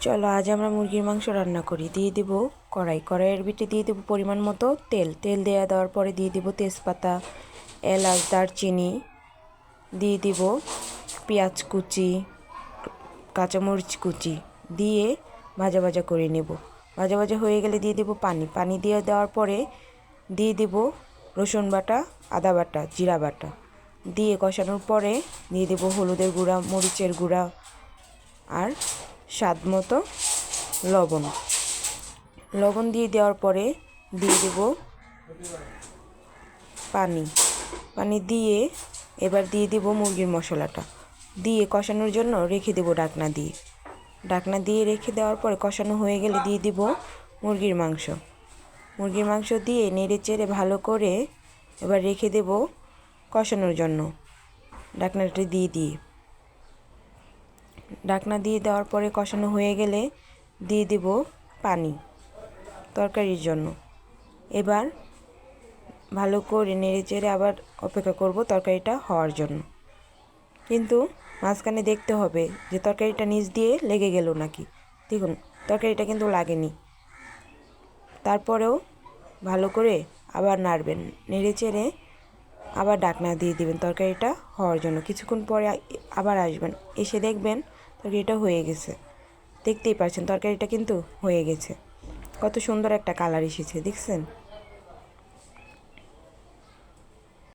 চলো আজ আমরা মুরগির মাংস রান্না করি। দিয়ে দিব কড়াইয়ের ভিতরে দিয়ে দেবো পরিমাণ মতো তেল দেওয়ার পরে দিয়ে দিব তেজপাতা, এলাচ, দারচিনি, দিয়ে দিব পেঁয়াজ কুচি, কাঁচামরিচ কুচি দিয়ে ভাজা ভাজা করে নেব। ভাজা ভাজা হয়ে গেলে দিয়ে দেবো পানি দিয়ে দেওয়ার পরে দিয়ে দেব রসুন বাটা, আদা বাটা, জিরা বাটা দিয়ে কষানোর পরে দিয়ে দেবো হলুদের গুঁড়া, মরিচের গুঁড়া আর স্বাদ মতো লবণ দিয়ে দেওয়ার পরে দিয়ে দেব পানি দিয়ে এবার দিয়ে দেব মুরগির মশলাটা দিয়ে কষানোর জন্য রেখে দেব ঢাকনা দিয়ে রেখে দেওয়ার পরে কষানো হয়ে গেলে দিয়ে দেব মুরগির মাংস দিয়ে নেড়ে চেড়ে ভালো করে এবার রেখে দেব কষানোর জন্য। ঢাকনাটা ঢাকনা দিয়ে দেওয়ার পরে কষানো হয়ে গেলে দিয়ে দেব পানি তরকারির জন্য। এবার ভালো করে নেড়ে চেড়ে আবার অপেক্ষা করব তরকারিটা হওয়ার জন্য। কিন্তু মাঝখানে দেখতে হবে যে তরকারিটা নিচ দিয়ে লেগে গেল নাকি। দেখুন তরকারিটা কিন্তু লাগেনি। তারপরেও ভালো করে আবার নাড়বেন, নেড়ে চেড়ে আবার ঢাকনা দিয়ে দিবেন তরকারিটা হওয়ার জন্য। কিছুক্ষণ পরে আবার আসবেন, এসে দেখবেন তরকারিটা হয়ে গেছে। দেখতেই পাচ্ছেন তরকারিটা কিন্তু হয়ে গেছে। কত সুন্দর একটা কালার এসেছে দেখছেন।